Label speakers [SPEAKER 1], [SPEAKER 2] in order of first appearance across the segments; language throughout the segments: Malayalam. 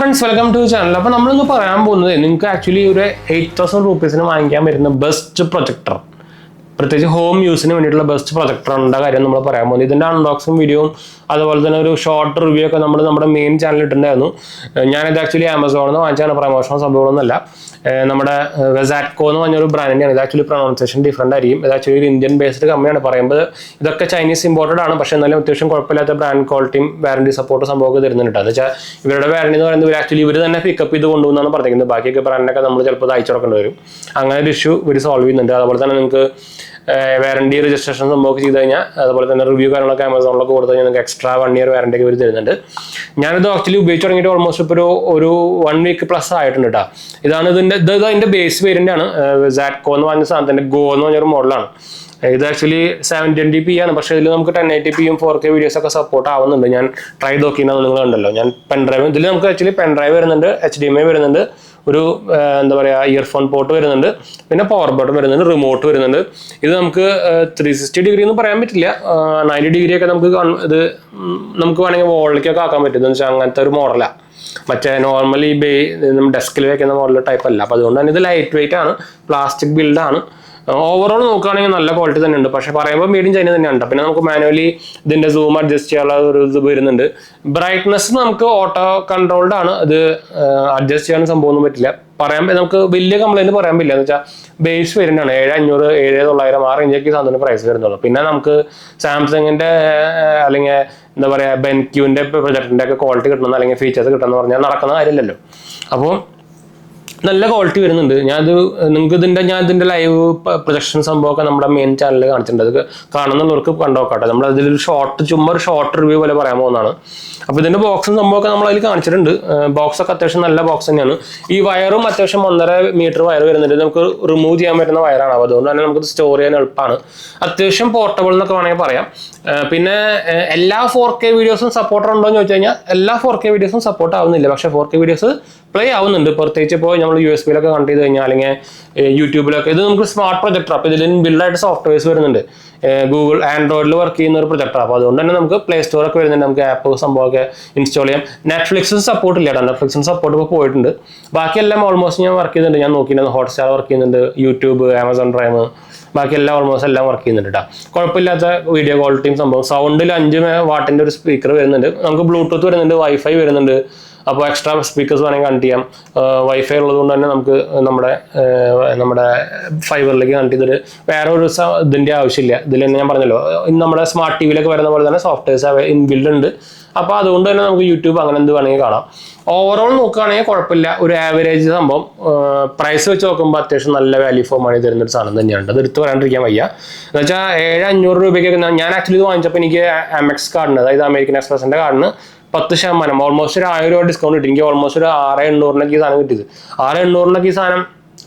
[SPEAKER 1] friends, welcome to the channel. അപ്പോൾ നമ്മളിന്ന് പറയാൻ പോകുന്നത് നിങ്ങൾക്ക് ആക്ച്വലി ഒരു 8,000 rupees വാങ്ങിക്കാൻ പറ്റുന്ന ബെസ്റ്റ് പ്രൊജക്ടർ, പ്രത്യേകിച്ച് ഹോം യൂസിന് വേണ്ടിയിട്ടുള്ള ബെസ്റ്റ് പ്രൊജക്ടറിൻ്റെ കാര്യം നമ്മൾ പറയാൻ പോകുന്നത്. ഇതിൻ്റെ അൺബോക്സിങ് വീഡിയോയും അതുപോലെ തന്നെ ഒരു ഷോർട്ട് റിവ്യൂ ഒക്കെ നമ്മുടെ മെയിൻ ചാനലിൽ ഇട്ടിട്ടുണ്ടായിരുന്നു. ഞാനിത് ആക്ച്വലി ആമസോണിൽ നിന്ന് വാങ്ങിച്ചാണ്, പ്രമോഷൻ സംഭവമൊന്നുമല്ല. നമ്മുടെ വെസാറ്റ്കോ എന്ന് പറഞ്ഞൊരു ബ്രാൻഡിൻ്റെയാണ്. ഇത് ആക്ച്വലി പ്രൊണൗൺസിയേഷൻ ഡിഫറൻറ്റ് ആയിരിക്കും. ഇത് ആക്ച്വലി ഒരു ഇന്ത്യൻ ബേസ്ഡ് കമ്പനിയാണ്. പറയുമ്പോൾ ഇതൊക്കെ ചൈനീസ് ഇമ്പോർട്ടഡ് ആണ്, പക്ഷേ എന്നാലും അത്യാവശ്യം കുഴപ്പമില്ലാത്ത ബ്രാൻഡ് ക്വാളിറ്റിയും വാറണ്ടി സപ്പോർട്ട് സംഭവമൊക്കെ തരുന്നുണ്ട്. എന്ന് വെച്ചാൽ ഇവരുടെ വാറണ്ടി എന്ന് പറയുന്നത് ആക്ച്വലി ഇവർ തന്നെ പിക്കപ്പ് ചെയ്ത് കൊണ്ടുപോകുന്നതാണ് പറഞ്ഞിരിക്കുന്നത്. ബാക്കിയൊക്കെ ബ്രാൻഡിനൊക്കെ നമ്മൾ ചിലപ്പോൾ അയച്ചു കൊടുക്കേണ്ടി വരും. അങ്ങനെ ഒരു ഇഷ്യൂ ഇവർ സോൾവ് ചെയ്യുന്നുണ്ട്. അതുപോലെ തന്നെ നിങ്ങൾക്ക് വാറണ്ടി രജിസ്ട്രേഷൻ സംഭവമൊക്കെ ചെയ്ത് കഴിഞ്ഞാൽ, അതുപോലെ തന്നെ റിവ്യൂ കാര്യങ്ങളൊക്കെ ആമസോണിലൊക്കെ കൊടുത്തു കഴിഞ്ഞാൽ നിങ്ങൾക്ക് എക്സ്ട്രാ 1 year വാറണ്ടി ഒക്കെ ഇവർ തരുന്നുണ്ട്. ഞാനിത് ആക്ച്വലി ഉപയോഗിച്ച് തുടങ്ങിയിട്ട് ഓൾമോസ്റ്റ് ഇപ്പോൾ ഒരു 1 week പ്ലസ് ആയിട്ടുണ്ട് കേട്ടോ. ഇതാണ് ഇതിൻ്റെ ബേസ് വേരിയൻ്റ് ആണ്. സാറ്റ്കോ എന്ന് പറഞ്ഞ സാധനത്തിൻ്റെ ഗോ എന്ന് പറഞ്ഞൊരു മോഡലാണ്. ഇത് ആക്ച്വലി 720p ആണ്, പക്ഷേ ഇതിൽ നമുക്ക് 1080pയും 4K വീഡിയോസ് ഒക്കെ സപ്പോർട്ട് ആവുന്നുണ്ട്. ഞാൻ ട്രൈ നോക്കിയെന്ന് നിങ്ങൾ കണ്ടല്ലോ. ഞാൻ പെൻഡ്രൈവ് ഇതിൽ നമുക്ക് ആക്ച്വലി പെൻഡ്രൈവ് വരുന്നുണ്ട്, HDMI വരുന്നുണ്ട്, ഒരു എന്താ പറയുക ഇയർഫോൺ പോർട്ട് വരുന്നുണ്ട്, പിന്നെ പവർ ബട്ടൺ വരുന്നുണ്ട്, റിമോട്ട് വരുന്നുണ്ട്. ഇത് നമുക്ക് 360 degree എന്ന് പറയാൻ പറ്റില്ല, 90 degree ഒക്കെ നമുക്ക് വേണമെങ്കിൽ വോളിലേക്കൊക്കെ ആക്കാൻ പറ്റും. എന്ന് വെച്ചാൽ അങ്ങനത്തെ ഒരു മോഡലാണ്. മറ്റേ നോർമലി ഡെസ്കിൽ വെക്കുന്ന മോഡൽ ടൈപ്പ് അല്ല. അപ്പോൾ അതുകൊണ്ട് തന്നെ ഇത് ലൈറ്റ് വെയിറ്റ് ആണ്, പ്ലാസ്റ്റിക് ബിൽഡാണ്. ഓവറോൾ നോക്കുകയാണെങ്കിൽ നല്ല ക്വാളിറ്റി തന്നെ ഉണ്ട്. പക്ഷെ പറയുമ്പോൾ മെയ്ഡ് ഇൻ ചൈന തന്നെയാണ്. പിന്നെ നമുക്ക് മാനുവലി ഇതിന്റെ സൂം അഡ്ജസ്റ്റ് ചെയ്യാനുള്ള ഒരു ഇത് വരുന്നുണ്ട്. ബ്രൈറ്റ്നസ് നമുക്ക് ഓട്ടോ കൺട്രോൾഡ് ആണ്. ഇത് അഡ്ജസ്റ്റ് ചെയ്യാൻ സംഭവമൊന്നും പറ്റില്ല. നമുക്ക് വലിയ കംപ്ലൈന്റ് പറയാൻ പറ്റില്ല. എന്ന് വെച്ചാൽ ബേസ് വേരിയന്റ് ആണ്. 7,500, 7,900 ആ റേഞ്ചൊക്കെ സാധനത്തിന് പ്രൈസ് വരുന്നുള്ളൂ. പിന്നെ നമുക്ക് സാംസങ്ങിന്റെ അല്ലെങ്കിൽ എന്താ പറയുക ബെൻക്യൂവിന്റെ പ്രൊജക്ടിന്റെ ഒക്കെ ക്വാളിറ്റി കിട്ടണം, അല്ലെങ്കിൽ ഫീച്ചേഴ്സ് കിട്ടണമെന്ന് പറഞ്ഞാൽ നടക്കുന്ന കാര്യമില്ലല്ലോ. അപ്പോൾ നല്ല ക്വാളിറ്റി വരുന്നുണ്ട്. ഞാൻ ഇതിന്റെ ലൈവ് പ്രൊജക്ഷൻ സംഭവമൊക്കെ നമ്മുടെ മെയിൻ ചാനലിൽ കാണിച്ചിട്ടുണ്ട്. അത് കാണുന്നവർക്ക് കണ്ടോക്കാട്ടെ. നമ്മൾ അതിലൊരു ചുമ്മാ ഒരു ഷോർട്ട് റിവ്യൂ പോലെ പറയാൻ പോകുന്നതാണ്. അപ്പോൾ ഇതിന്റെ ബോക്സും സംഭവമൊക്കെ നമ്മൾ അതിൽ കാണിച്ചിട്ടുണ്ട്. ബോക്സ് ഒക്കെ അത്യാവശ്യം നല്ല ബോക്സ് തന്നെയാണ്. ഈ വയറും അത്യാവശ്യം 1.5 meter വയർ വരുന്നുണ്ട്. നമുക്ക് റിമൂവ് ചെയ്യാൻ പറ്റുന്ന വയറാണ്. അപ്പോൾ അതുകൊണ്ട് തന്നെ നമുക്ക് സ്റ്റോർ ചെയ്യാൻ എളുപ്പമാണ്. അത്യാവശ്യം പോർട്ടബിൾ എന്നൊക്കെ വേണമെങ്കിൽ പറയാം. പിന്നെ എല്ലാ 4K വീഡിയോസും സപ്പോർട്ടർ ഉണ്ടോ എന്ന് ചോദിച്ചു കഴിഞ്ഞാൽ എല്ലാ 4K വീഡിയോസും സപ്പോർട്ട് ആവുന്നില്ല. പക്ഷേ 4K വീഡിയോസ് പ്ലേ ആവുന്നുണ്ട്. പ്രത്യേകിച്ച് ഇപ്പോൾ നമ്മൾ USB-ലൊക്കെ കണക്ട് ചെയ്ത് കഴിഞ്ഞാൽ, അല്ലെങ്കിൽ യൂട്യൂബിലൊക്കെ. ഇത് നമുക്ക് സ്മാർട്ട് പ്രൊജക്ടർ. അപ്പോൾ ഇതിൽ ബിൽഡായിട്ട് സോഫ്റ്റ്വെയർസ് വരുന്നുണ്ട്. ഗൂഗിൾ ആൻഡ്രോയിഡിൽ വർക്ക് ചെയ്യുന്ന ഒരു പ്രൊജക്ടർ. അപ്പോൾ അതുകൊണ്ട് തന്നെ നമുക്ക് പ്ലേ സ്റ്റോറൊക്കെ വരുന്നുണ്ട്. നമുക്ക് ആപ്പ് സംഭവമൊക്കെ ഇൻസ്റ്റാൾ ചെയ്യാം. നെറ്റ്ഫ്ലിക്സിന് സപ്പോർട്ട് ഇല്ല കേട്ടോ. നെറ്റ്ഫ്ലിക്സിന് സപ്പോർട്ട് ഇപ്പോൾ പോയിട്ടുണ്ട്. ബാക്കിയെല്ലാം ഓൾമോസ്റ്റ് ഞാൻ വർക്ക് ചെയ്യുന്നുണ്ട്. ഞാൻ നോക്കിയിരുന്നു. ഹോട്ട്സ്റ്റാർ വർക്ക് ചെയ്യുന്നുണ്ട്, യൂട്യൂബ്, ആമസോൺ പ്രൈം, ബാക്കിയെല്ലാം ഓൾമോസ്റ്റ് എല്ലാം വർക്ക് ചെയ്യുന്നുണ്ട് കേട്ടോ. കുഴപ്പമില്ലാത്ത വീഡിയോ ക്വാളിറ്റിയും സംഭവം. സൗണ്ടിൽ 5 watt ഒരു സ്പീക്കർ വരുന്നുണ്ട്. നമുക്ക് ബ്ലൂടൂത്ത് വരുന്നുണ്ട്, വൈഫൈ വരുന്നുണ്ട്. അപ്പോൾ എക്സ്ട്രാ സ്പീക്കേഴ്സ് വേണമെങ്കിൽ കണക്ട് ചെയ്യാം. വൈഫൈ ഉള്ളതുകൊണ്ട് തന്നെ നമുക്ക് നമ്മുടെ ഫൈബറിലേക്ക് കണക്ട് ചെയ്തിട്ട് വേറെ ഒരു ഇതിൻ്റെ ആവശ്യമില്ല. ഇതിൽ തന്നെ ഞാൻ പറഞ്ഞല്ലോ, നമ്മുടെ സ്മാർട്ട് ടിവിയിലൊക്കെ വരുന്ന പോലെ തന്നെ സോഫ്റ്റ്വെയർസ് ഇൻബിൽഡ് ഉണ്ട്. അപ്പോൾ അതുകൊണ്ട് തന്നെ നമുക്ക് യൂട്യൂബ് അങ്ങനെ എന്ത് വേണമെങ്കിൽ കാണാം. ഓവറോൾ നോക്കുകയാണെങ്കിൽ കുഴപ്പമില്ല, ഒരു ആവറേജ് സംഭവം. പ്രൈസ് വെച്ച് നോക്കുമ്പോൾ അത്യാവശ്യം നല്ല വാല്യൂ ഫോർ മണി തരുന്നൊരു സാധനം തന്നെയാണ്. അത് എടുത്ത് പറയാണ്ടിരിക്കാൻ വയ്യ. എന്ന് വെച്ചാൽ 7,500 രൂപയ്ക്കൊക്കെ ഞാൻ ആക്ച്വലി ഇത് വാങ്ങിച്ചപ്പോൾ എനിക്ക് Amex കാർഡിന്, അതായത് അമേരിക്കൻ എക്സ്പ്രസിൻ്റെ കാർഡിന് 10% ഓൾമോസ്റ്റ് ഒരു 1,000 രൂപ ഡിസ്കൗണ്ട് കിട്ടി. എനിക്ക് ഓൾമോസ്റ്റ് ഒരു 6,800 ഈ സാധനം കിട്ടിയത്. 6,800 ഈ സാധനം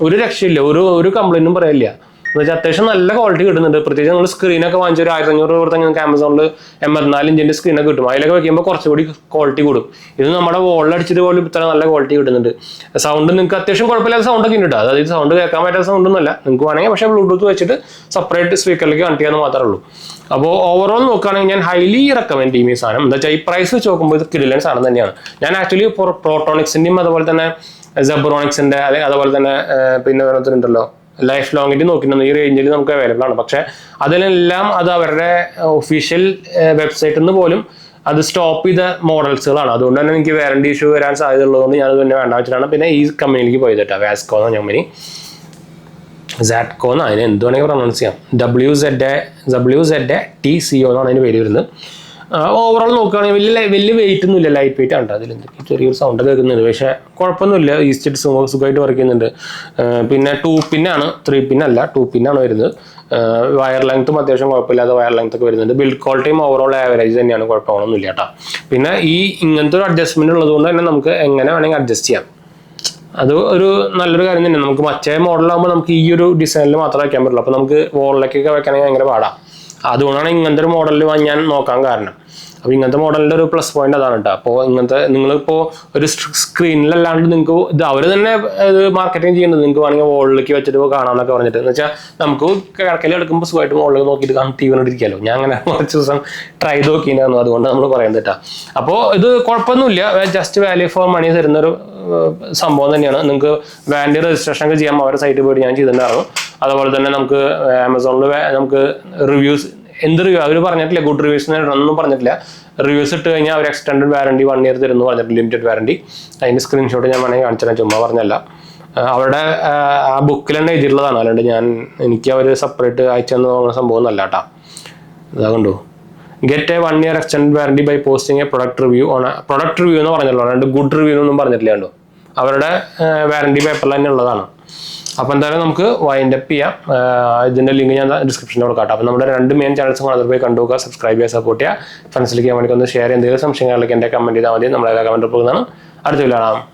[SPEAKER 1] ഒരു രക്ഷയില്ല, ഒരു കംപ്ലൈൻറ്റും പറയില്ല. എന്ന് വെച്ചാൽ അത്യാവശ്യം നല്ല ക്വാളിറ്റി കിട്ടുന്നുണ്ട്. പ്രത്യേകിച്ച് നമ്മൾ സ്ക്രീനൊക്കെ വാങ്ങിച്ച ഒരു 1,500 രൂപ കൊടുത്താൽ നിങ്ങൾക്ക് ആമസോണിൽ 84 ഇഞ്ചിൻ്റെ സ്ക്രീനൊക്കെ കിട്ടും. അതിലൊക്കെ വയ്ക്കുമ്പോൾ കുറച്ചുകൂടി ക്വാളിറ്റി കൂടും. ഇത് നമ്മുടെ വോളിൽ അടിച്ചിട്ട് പോലും ഇത്ര നല്ല ക്വാളിറ്റി കിട്ടുന്നുണ്ട്. സൗണ്ട് നിങ്ങൾക്ക് അത്യാവശ്യം കുഴപ്പമില്ലാത്ത സൗണ്ടൊക്കെ ഉണ്ട്. അതായത് സൗണ്ട് കേൾക്കാൻ പറ്റാത്ത സൗണ്ടൊന്നുമല്ല നിങ്ങൾക്ക് വേണമെങ്കിൽ. പക്ഷേ ബ്ലൂടൂത്ത് വെച്ചിട്ട് സെപ്പറേറ്റ് സ്പീക്കറിലേക്ക് കണക്ട് ചെയ്യാൻ മാത്രമേ ഉള്ളൂ. അപ്പോൾ ഓവറോൾ നോക്കുകയാണെങ്കിൽ ഞാൻ ഹൈലി റെക്കമെൻഡ് ചെയ്യും ഈ സാധനം. എന്താ വെച്ചാൽ ഈ പ്രൈസ് വെച്ച് നോക്കുമ്പോൾ ഇത് കിടിലൻ സാധനം തന്നെയാണ്. ഞാൻ ആക്ച്വലി പ്രോട്ടോണിക്സിൻ്റെയും അതുപോലെ തന്നെ സെബ്രോണിക്സിൻ്റെ, അല്ലെങ്കിൽ അതുപോലെ തന്നെ പിന്നെ വേറൊരുണ്ടല്ലോ ലൈഫ് ലോങ്ങിൻ്റെ നോക്കിയിട്ടുണ്ട്. ഈ റേഞ്ചിൽ നമുക്ക് അവൈലബിൾ ആണ്. പക്ഷേ അതിലെല്ലാം അത് അവരുടെ ഒഫീഷ്യൽ വെബ്സൈറ്റിൽ നിന്ന് പോലും അത് സ്റ്റോപ്പ് ചെയ്ത മോഡൽസുകളാണ്. അതുകൊണ്ട് തന്നെ എനിക്ക് വാറണ്ടി ഇഷ്യൂ വരാൻ സാധ്യത ഉള്ളതുകൊണ്ട് ഞാനത് പിന്നെ വേണ്ട വെച്ചിട്ടാണ് പിന്നെ ഈ കമ്പനിയിലേക്ക് പോയത് കേട്ടോ. വാസ്കോ എന്ന കമ്പനി, സാറ്റ്കോ അതിന് എന്ത് വേണമെങ്കിൽ പ്രൊണൗൺസ് ചെയ്യാം. WZTCO എന്നാണ് അതിൻ്റെ പേര് വരുന്നത്. ഓവറോൾ നോക്കുകയാണെങ്കിൽ വലിയ വെയിറ്റ് ഒന്നുമില്ല, ലൈറ്റ് വെയിറ്റ് ആണ്. അതിൽ എന്തൊക്കെ ചെറിയൊരു സൗണ്ട് കേൾക്കുന്നുണ്ട്, പക്ഷേ കുഴപ്പമൊന്നുമില്ല. ഈസ്റ്റ് സുഖമായിട്ട് വർക്ക് ചെയ്യുന്നുണ്ട്. പിന്നെ 2 പിന്നാണ്, 3 പിന്നല്ല, 2 പിന്നാണ് വരുന്നത്. വയർ ലെങ്ത്തും അത്യാവശ്യം കുഴപ്പമില്ലാതെ വയർ ലെങ്ത് ഒക്കെ വരുന്നുണ്ട്. ബിൽഡ് ക്വാളിറ്റിയും ഓവറോൾ ആവറേജ് തന്നെയാണ്, കുഴപ്പമൊന്നുമില്ല കേട്ടോ. പിന്നെ ഇങ്ങനത്തെ ഒരു അഡ്ജസ്റ്റ്മെന്റ് ഉള്ളതുകൊണ്ട് തന്നെ നമുക്ക് എങ്ങനെ വേണമെങ്കിൽ അഡ്ജസ്റ്റ് ചെയ്യാം. അത് ഒരു നല്ലൊരു കാര്യം തന്നെ. നമുക്ക് മറ്റേ മോഡലാകുമ്പോൾ നമുക്ക് ഈ ഒരു ഡിസൈനിൽ മാത്രമേ വയ്ക്കാൻ പറ്റുള്ളൂ. അപ്പോൾ നമുക്ക് വോളിലേക്കൊക്കെ വെക്കണമെങ്കിൽ ഭയങ്കര പാടാണ്. അതുകൊണ്ടാണ് ഇങ്ങനത്തെ ഒരു മോഡലിൽ ഞാൻ നോക്കാൻ കാരണം. അപ്പോൾ ഇങ്ങനത്തെ മോഡലിൻ്റെ ഒരു പ്ലസ് പോയിന്റ് അതാണ് കേട്ടോ. അപ്പോൾ ഇങ്ങനത്തെ നിങ്ങളിപ്പോൾ ഒരു സ്ക്രീനിലല്ലാണ്ട് നിങ്ങൾക്ക് ഇത് അവർ തന്നെ ഇത് മാർക്കറ്റിംഗ് ചെയ്യുന്നത് നിങ്ങൾക്ക് വേണമെങ്കിൽ വോളിലേക്ക് വെച്ചിട്ട് കാണാമെന്നൊക്കെ പറഞ്ഞിട്ട്, എന്ന് വെച്ചാൽ നമുക്ക് കിടക്കയിൽ എടുക്കുമ്പോൾ സുഖമായിട്ട് മുകളിൽ നോക്കിയിട്ട് കാണാൻ ടി വി കണ്ടിരിക്കാമല്ലോ. ഞാൻ അങ്ങനെ കുറച്ച് ദിവസം ട്രൈ ചെയ്ത് നോക്കിയിരുന്നു, അതുകൊണ്ട് നമ്മൾ പറയുന്നത് കേട്ടോ. അപ്പോൾ ഇത് കുഴപ്പമൊന്നുമില്ല, ജസ്റ്റ് വാല്യൂ ഫോർ മണി തരുന്നൊരു സംഭവം തന്നെയാണ്. നിങ്ങൾക്ക് വാറണ്ടി രജിസ്ട്രേഷൻ ഒക്കെ ചെയ്യാം, അവരുടെ സൈറ്റിൽ പോയിട്ട് ഞാൻ ചെയ്തിട്ടുണ്ടായിരുന്നു. അതുപോലെ തന്നെ നമുക്ക് ആമസോണിൽ നമുക്ക് റിവ്യൂസ് എന്ത് റിവ്യൂ അവർ പറഞ്ഞിട്ടില്ല, ഗുഡ് റിവ്യൂസ് ഒന്നും പറഞ്ഞിട്ടില്ല. റിവ്യൂസ് ഇട്ട് കഴിഞ്ഞാൽ അവർ എക്സ്റ്റൻഡഡ് വാറണ്ടി 1 year തരുന്നു പറഞ്ഞിട്ട്, ലിമിറ്റഡ് വാറണ്ടി. അതിൻ്റെ സ്ക്രീൻഷോട്ട് ഞാൻ വേണമെങ്കിൽ കാണിച്ചാൽ ചുമ്മാ പറഞ്ഞല്ല. അവരുടെ ആ ബുക്കിൽ തന്നെ എഴുതിയിട്ടുള്ളതാണ്, അല്ലാണ്ട് എനിക്ക് അവർ സെപ്പറേറ്റ് അയച്ചെന്ന് പോകുന്ന സംഭവം ഒന്നല്ല കേട്ടോ. അതാ കണ്ടു, get a 1 year extend warranty by posting a product review product review എന്ന് പറഞ്ഞല്ലോ, അല്ലാണ്ട് ഗുഡ് റിവ്യൂ എന്നൊന്നും പറഞ്ഞിട്ടില്ല കണ്ടോ. അവരുടെ വാറണ്ടി പേപ്പറിൽ തന്നെ ഉള്ളതാണ്. അപ്പോൾ എന്തായാലും നമുക്ക് വൈൻഡ് അപ്പ് ചെയ്യാം. ഇതിൻ്റെ ലിങ്ക് ഞാൻ ഡിസ്ക്രിപ്ഷനിൽ കൊടുക്കാം. അപ്പോൾ നമ്മുടെ 2 മെയിൻ ചാനൽസ് അതിൽ പോയി കണ്ടുപോകുക, സബ്സ്ക്രൈബ് ചെയ്യുക, സപ്പോർട്ട് ചെയ്യുക. ഫ്രണ്ട്സിലേക്ക് വേണ്ടി ഒന്ന് ഷെയർ, എന്തെങ്കിലും സംശയങ്ങളിലേക്ക് എൻ്റെ കമൻറ്റ് ചെയ്താൽ മതി. നമ്മളെ കമൻറ്റ് പോകുന്നതാണ്. അടുത്ത വീഡിയോ കാണാം.